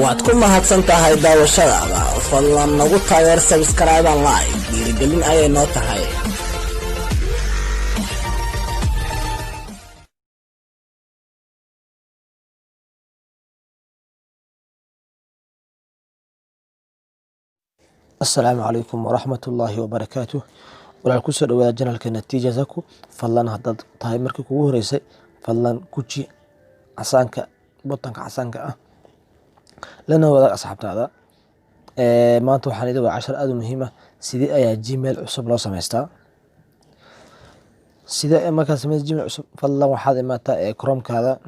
waad ku mahadsan tahay daawashadaada. Fadlan nagu taageer subscribe and like. Dhiirigelin ayay noo tahay. السلام عليكم ورحمة الله وبركاته. ولا كسر ولا جنال كنتيجة زكو فلان هذا تاي مركي كوه رئيسي فلان كوتشي عسانك بطنك عسانك لأنه وذاك أصحاب هذا ما أنتو حنيدو 10 أدو مهمة سيدي أيا جيميل عصب لو سميستا سيدي ما كان سميس جيميل عصب فلان وحاد ما تا كروم كذا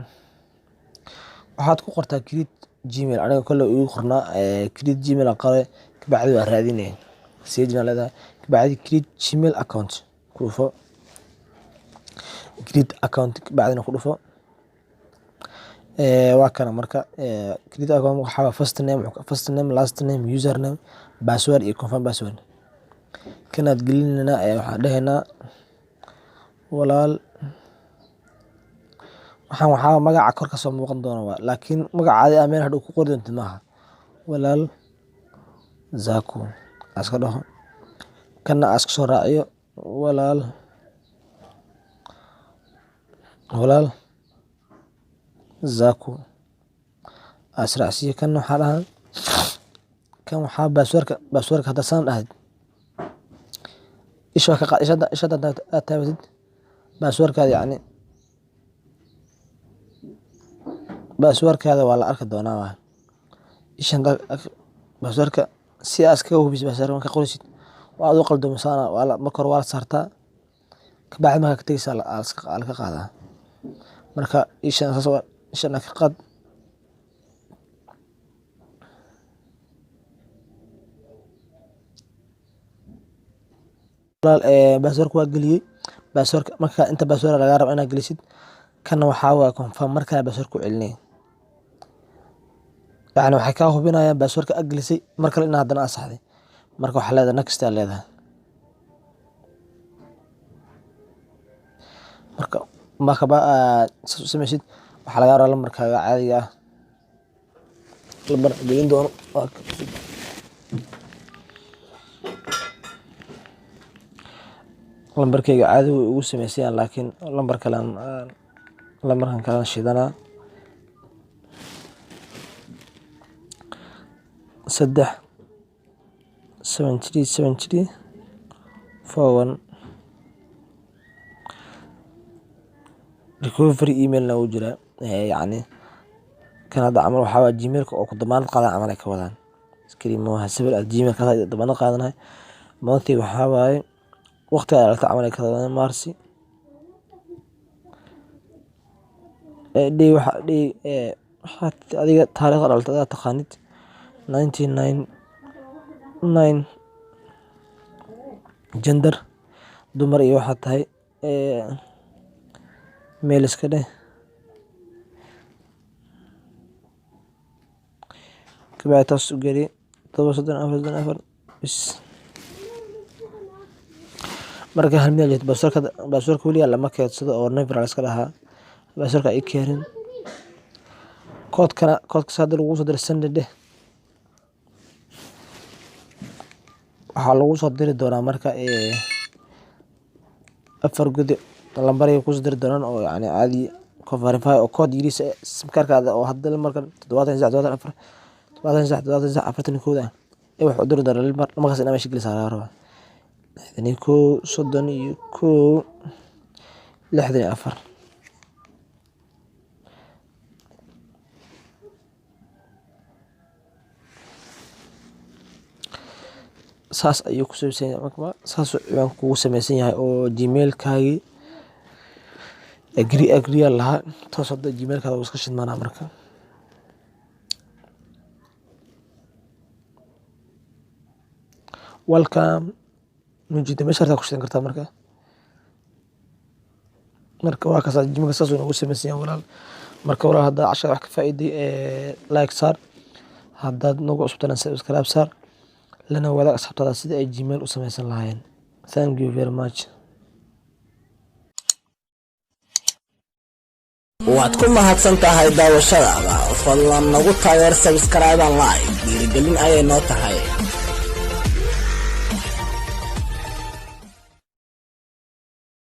وحاد كو قرتا كريد جيميل أنا كله يقرنا كريد جيميل أقرأ بعد الرادين سيجنا لذا بعد كريد جيميل أكاونت كروفو كريد أكاونت بعدين كروفو وكان مركا كريد أكاونت حاجة first name last name user name باسورد يكونفirm باسورد كانت تقول لنا وحده هنا ولا waxaan magaca kor ka soo muuqan doona laakiin magaca caadi ah meel haduu ku qori doonto maaha walaal زاكو أسكده كنا أسك سرعي ولا زاكو أسرع سي كنا حالها كم حاب بسورك هذا سام أحد إيش وقع إيش هذا أتابعت بسورك هذا يعني بسورك هذا ولا أركض دونا إيش هذا بسورك سياسك وبيس بسر ما كقولش وعدو قلدو مسانا ولا مكر ولا صارتا بعد ما كتيس على كقاعدة مركا إيش أنا سوى إيش أنا كقد بسورك واجلي بسورك مركا أنت بسورة لجارب أنا جلست كان وحاول كونفirm مركا بسورك علني يعني waxay ka hubinayaan baasaboorka aglisay marka in hadana asaxday marka waxa leedahay next aa leedahay marka ba sameysid waxa laga rabaa lambarkaaga caadiga ah lambar gelin doono lambarkayga caadi way ugu sameysayaan laakiin lambarkan kale shidana صدح 73 41 recovery email لو جرى يعني كان هذا عمل وحاول جيميل أو كنت ضمان قاعد عمله كودان سكرين مو هسبل الجيميل كذا ضمان قاعدنا مانتي وحاول وقت على تعمل كذا مارسي دي حتى هذه تاريخ على تقانيت 99 جندر دمر iyo waxa tahay meel iska dheh kabaataas u gari 734 bis marka hal meel jeed baasaboorka wali lama keedsado oo never iska dhahaa baasaboorka ay keenin koodka saad lagu soo dirsan dheh waxaa lagu soo diri doonaa marka afar gudi lambar ay ku soo diri doonaan oo yani caadi ko verify oo code yiriis sim kaarkaada oo hadda marka 74 74 ay wax u diri doonaan markaas inaa meesha gelisaa laga rabaa 64 saas ayuu ku saabsan yahay marka saas ayaan kugu samaysan yahay oo gmail-kaagi agree lahaa taas hadda gmail-kaada uu iska shidmaanaa marka welcome nujida meesha ku shidan kartaa marka waa kaas gmail saas uu nagu samaysan yahay walaal marka walaal hadda cashar wax ka faa'iiday like saar haddaad nagu cusubtana subscribe saar لنا ولا أصحاب هذا سيد أي جيميل وسميسن لاين. Thank you very much. waad ku mahadsan tahay daawashadaada. Fadlan nagu taageer subscribe and like, dhiirigelin ayay noo tahay.